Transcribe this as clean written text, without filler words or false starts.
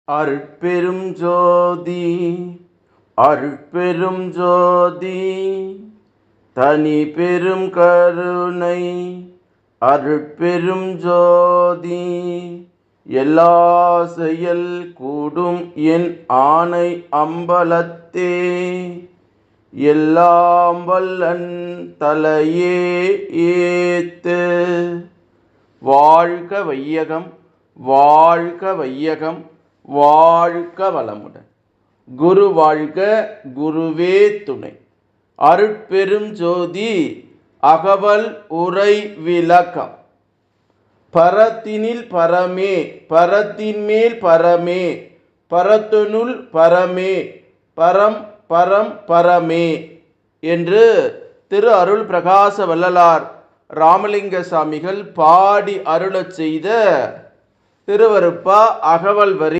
அருட்பெரும் ஜோதி அருட்பெரும் ஜோதி தனி பெரும் கருணை அருட்பெரும் ஜோதி எல்லா செயல் கூடும் என் ஆணை அம்பலத்தே எல்லாம் வல்லன் தலையே ஏத்து. வாழ்க வையகம், வாழ்க வையகம், வாழ்க வளமுடன். குரு வாழ்க, குருவே துணை. அருட்பெரும் ஜோதி அகவல் உரை விளக்கம். பரத்தினில் பரமே, பரத்தின் மேல் பரமே, பரத்தினுள் பரமே, பரம் பரம் பரமே என்று திரு அருள் பிரகாச வள்ளலார் ராமலிங்க சாமிகள் பாடி அருளச் செய்த திருவருட்பா அகவல் வரி